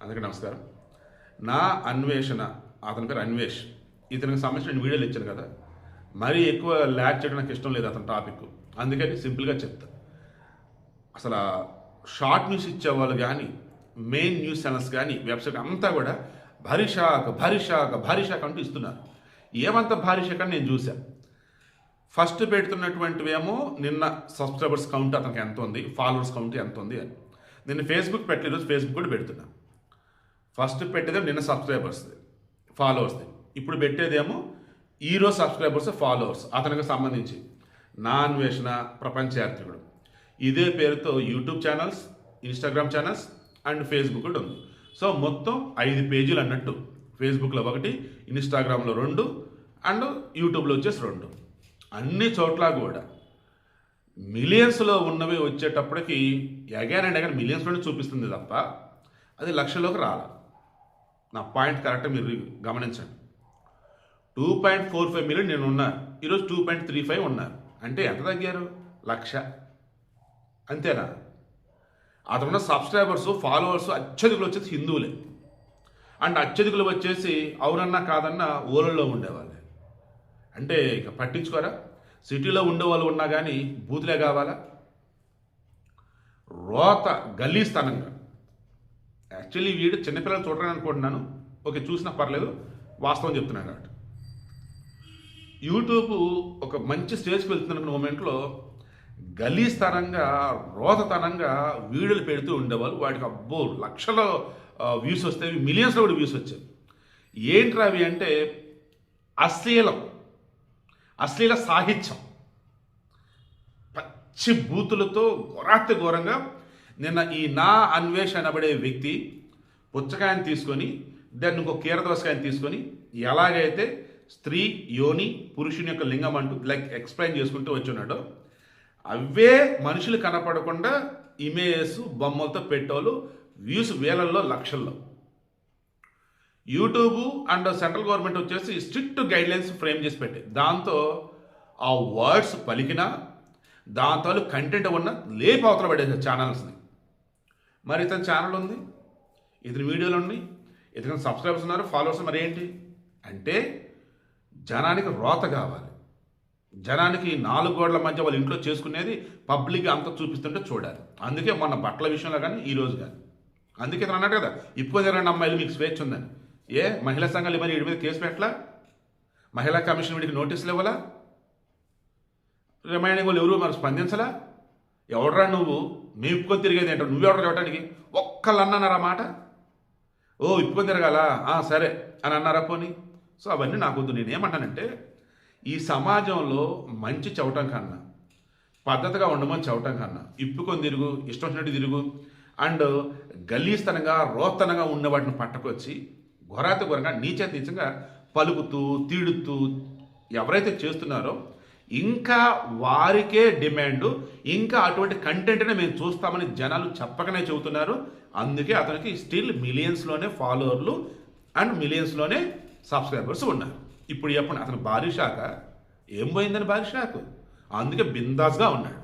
అందరికీ నమస్కారం. నా అన్వేషణ, అతని పేరు అన్వేష్. ఇతనికి సంబంధించిన వీడియోలు ఇచ్చాను కదా, మరీ ఎక్కువ ల్యాగ్ చేయడం నాకు ఇష్టం లేదు అతని టాపిక్. అందుకని సింపుల్గా చెప్తా. అసలు షార్ట్ న్యూస్ ఇచ్చేవాళ్ళు కానీ, మెయిన్ న్యూస్ ఛానల్స్ కానీ, వెబ్సైట్ అంతా కూడా భారీ షాక్ అంటూ ఇస్తున్నారు. ఏమంత భారీ షాక్ అని నేను చూశాను. ఫస్ట్ పెడుతున్నటువంటివేమో నిన్న సబ్స్క్రైబర్స్ కౌంట్ అతనికి ఎంత ఉంది, ఫాలోవర్స్ కౌంట్ ఎంత ఉంది అని. నిన్న ఫేస్బుక్ పెట్టి ఈరోజు ఫేస్బుక్ కూడా పెడుతున్నా. ఫస్ట్ పెట్టేదేమో నిన్న సబ్స్క్రైబర్స్ది, ఫాలోవర్స్ది. ఇప్పుడు పెట్టేదేమో ఈరోజు సబ్స్క్రైబర్స్, ఫాలోవర్స్ అతనికి సంబంధించి. నా అన్వేషణ ప్రపంచ యాత్రికుడు ఇదే పేరుతో YouTube channels, Instagram channels and Facebook కూడా ఉంది. సో మొత్తం 5 పేజీలు అన్నట్టు. ఫేస్బుక్లో 1, ఇన్స్టాగ్రామ్లో 2 అండ్ యూట్యూబ్లో వచ్చేసి 2. అన్ని చోట్ల కూడా మిలియన్స్లో ఉన్నవి వచ్చేటప్పటికి అగైన్ అండ్ అగైన్ మిలియన్స్లోనే చూపిస్తుంది తప్ప అది లక్షల్లోకి రాలి. నా పాయింట్ కరెక్ట్ మీరు గమనించండి. 2.45 మిలియన్ నేను ఉన్నారు, ఈరోజు 2.35 ఉన్నారు. అంటే ఎంత తగ్గారు? 1,00,000. అంతేనా? అతనున్న సబ్స్క్రైబర్స్, ఫాలోవర్స్ అత్యధికులు వచ్చేసి హిందువులే. అండ్ అత్యధికులు వచ్చేసి అవునన్నా కాదన్నా ఊళ్ళల్లో ఉండేవాళ్ళే. అంటే ఇక పట్టించుకోరా? సిటీలో ఉండేవాళ్ళు ఉన్నా కానీ బూతులే కావాలా? రోత గలీస్థానంగా. యాక్చువల్లీ వీడు చిన్నపిల్లలు చూడరని అనుకుంటున్నాను. ఓకే, చూసినా పర్లేదు, వాస్తవం చెప్తున్నాను కాబట్టి. యూట్యూబ్ ఒక మంచి స్టేజ్కి వెళ్తున్న మూమెంట్లో గలీస్థానంగా, రోతతనంగా వీడియోలు పెడుతూ ఉండేవాళ్ళు. వాడికి అబ్బో లక్షల వ్యూస్ వస్తాయి, మిలియన్స్లో కూడా వ్యూస్ వచ్చాయి. ఏంట్రా అవి అంటే అశ్లీల సాహిత్యం, పచ్చి బూతులతో ఘోరంగా. నిన్న ఈ నా అన్వేష్ అనబడే వ్యక్తి పుచ్చకాయని తీసుకొని దాన్ని ఇంకో కీరదోసకాయని తీసుకొని ఎలాగైతే స్త్రీ యోని, పురుషుని యొక్క లింగం అంటూ లైక్ ఎక్స్ప్లెయిన్ చేసుకుంటూ వచ్చున్నాడో అవే మనుషులు కనపడకుండా ఇమేజెస్, బొమ్మలతో పెట్టేవాళ్ళు వ్యూస్ వేలల్లో, లక్షల్లో. యూట్యూబ్ అండ్ సెంట్రల్ గవర్నమెంట్ వచ్చేసి స్ట్రిక్ట్ గైడ్లైన్స్ ఫ్రేమ్ చేసి పెట్టాయి. దాంతో ఆ వర్డ్స్ పలికినా దాంతో కంటెంట్ ఉన్న లేపు అవతల పడేసారు ఛానల్స్ని. మరి ఇతని ఛానల్ ఉంది, ఇతని వీడియోలు ఉన్నాయి, ఇతని సబ్స్క్రైబర్స్ ఉన్నారు, ఫాలోవర్స్. మరి ఏంటి అంటే జనానికి రోత కావాలి. జనానికి 4 గోడల మధ్య వాళ్ళ ఇంట్లో చేసుకునేది పబ్లిక్ అంతా చూపిస్తుంటే చూడాలి. అందుకే మొన్న బట్టల విషయంలో కానీ ఈరోజు కానీ అందుకే ఇతను అన్నాడు కదా, ఇప్పుడు 2 అమ్మాయిలు మీకు స్వేచ్ఛ ఉందని. మహిళా సంఘాలు మరి వీడి మీద కేసు పెట్టలా? మహిళా కమిషన్ వీడికి నోటీసులు ఇవ్వాలా? రిమైండింగ్ వాళ్ళు ఎవరు మరి స్పందించలా? ఎవడరా నువ్వు, మేము ఇప్పుకొని తిరిగేది ఏంటో, నువ్వెవడరా చెప్పడానికి? ఒక్కళ్ళు అన్నారా మాట? ఇప్పుకొని తిరగాల, సరే అని అన్నారా పోనీ? సో అవన్నీ నాకు వద్దు. నేనేమంటానంటే ఈ సమాజంలో మంచి చెప్పటం కన్నా, పద్ధతిగా ఉండమని చెప్పటం కన్నా, ఇప్పుకొని తిరుగు, ఇష్టం వచ్చినట్టు తిరుగు అండ్ గలీస్తనంగా, రోత్తనంగా ఉన్న వాటిని పట్టుకొచ్చి ఘోరంగా నీచంగా పలుకుతూ, తీడుతూ ఎవరైతే చేస్తున్నారో ఇంకా వారికే డిమాండ్, ఇంకా అటువంటి కంటెంట్నే మేము చూస్తామని జనాలు చెప్పకనే చెబుతున్నారు. అందుకే అతనికి స్టిల్ మిలియన్స్లోనే ఫాలోవర్లు అండ్ మిలియన్స్లోనే సబ్స్క్రైబర్స్ ఉన్నారు. ఇప్పుడు చెప్పండి, అతను భారీ షాక్ ఏం పోయిందని భారీ షాక్? అందుకే బిందాస్గా ఉన్నాడు.